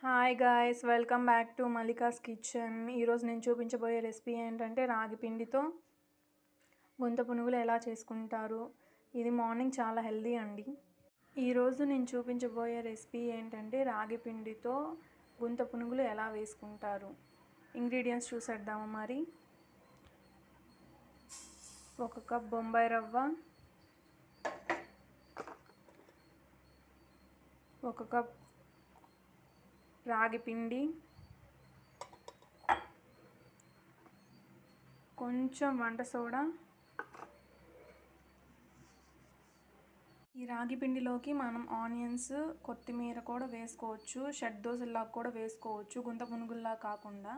Hi guys, welcome back to Mallika's kitchen. ఈరోజు నేను చూపించబోయే రెసిపీ ఏంటంటే రాగి పిండితో గుంత పునుగులు ఎలా చేసుకుంటారు. ఇది మార్నింగ్ చాలా హెల్దీ అండి. ఈరోజు నేను చూపించబోయే రెసిపీ ఏంటంటే రాగి పిండితో గుంత పునుగులు ఎలా వేసుకుంటారు. ఇంగ్రీడియంట్స్ చూసేద్దాము. మరి 1 కప్ బొంబాయి రవ్వ, 1 కప్ రాగి పిండి, కొంచెం వంట సోడా. ఈ రాగి పిండిలోకి మనం ఆనియన్స్, కొత్తిమీర కూడా వేసుకోవచ్చు. షెడ్ దోసల్లా కూడా వేసుకోవచ్చు, గుంత పునుగుల్లా కాకుండా.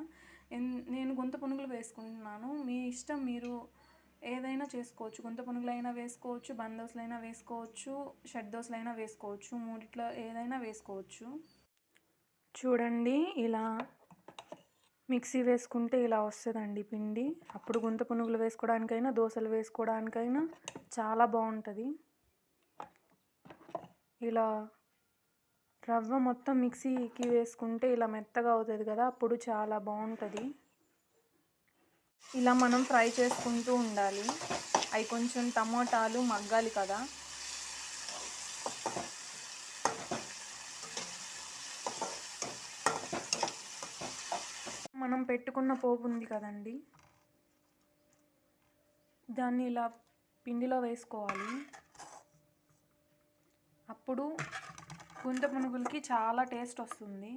నేను గుంత పునుగులు వేసుకుంటున్నాను. మీ ఇష్టం, మీరు ఏదైనా చేసుకోవచ్చు. గుంత పునుగులైనా వేసుకోవచ్చు, బందోసులైనా వేసుకోవచ్చు, షెడ్ దోసలైనా వేసుకోవచ్చు. మూడిట్లో ఏదైనా వేసుకోవచ్చు. చూడండి, ఇలా మిక్సీ వేసుకుంటే ఇలా వస్తుందండి పిండి. అప్పుడు గుంత పునుగులు వేసుకోవడానికైనా దోశలు వేసుకోవడానికైనా చాలా బాగుంటుంది. ఇలా రవ్వ మొత్తం మిక్సీకి వేసుకుంటే ఇలా మెత్తగా అవుతుంది కదా, అప్పుడు చాలా బాగుంటుంది. ఇలా మనం ఫ్రై చేసుకుంటూ ఉండాలి. అవి కొంచెం టమోటాలు మగ్గాలి కదా. మనం పెట్టుకున్న పోపు ఉంది కదండి, దాన్ని ఇలా పిండిలో వేసుకోవాలి. అప్పుడు గుంత పునుగులకి చాలా టేస్ట్ వస్తుంది.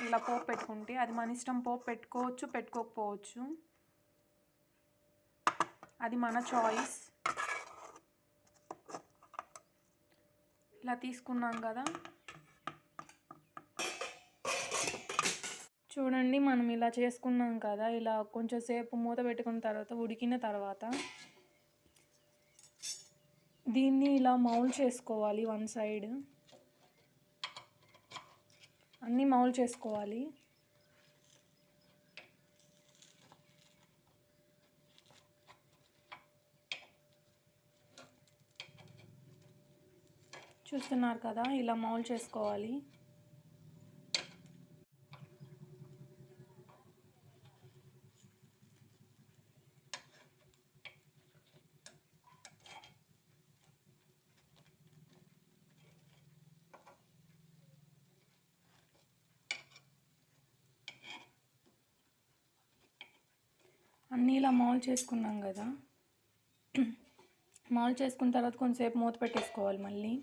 ఇలా పోపు పెట్టుకుంటే, అది మన ఇష్టం. పోపు పెట్టుకోవచ్చు, పెట్టుకోకపోవచ్చు, అది మన చాయిస్. ఇలా తీసుకున్నాం కదా. చూడండి, మనం ఇలా చేసుకున్నాం కదా. ఇలా కొంచెం సేపు మూత పెట్టుకున్న తర్వాత, ఉడికిన తర్వాత దీన్ని ఇలా మౌల్ చేసుకోవాలి. వన్ సైడ్ అన్నీ మౌల్ చేసుకోవాలి. చూస్తున్నారు కదా, ఇలా మౌల్ చేసుకోవాలి. అన్నీ ఇలా మౌల్ చేసుకున్నాం కదా. మౌల్ చేసుకున్న తర్వాత కొంచెంసేపు మూత పెట్టేసుకోవాలి. మళ్ళీ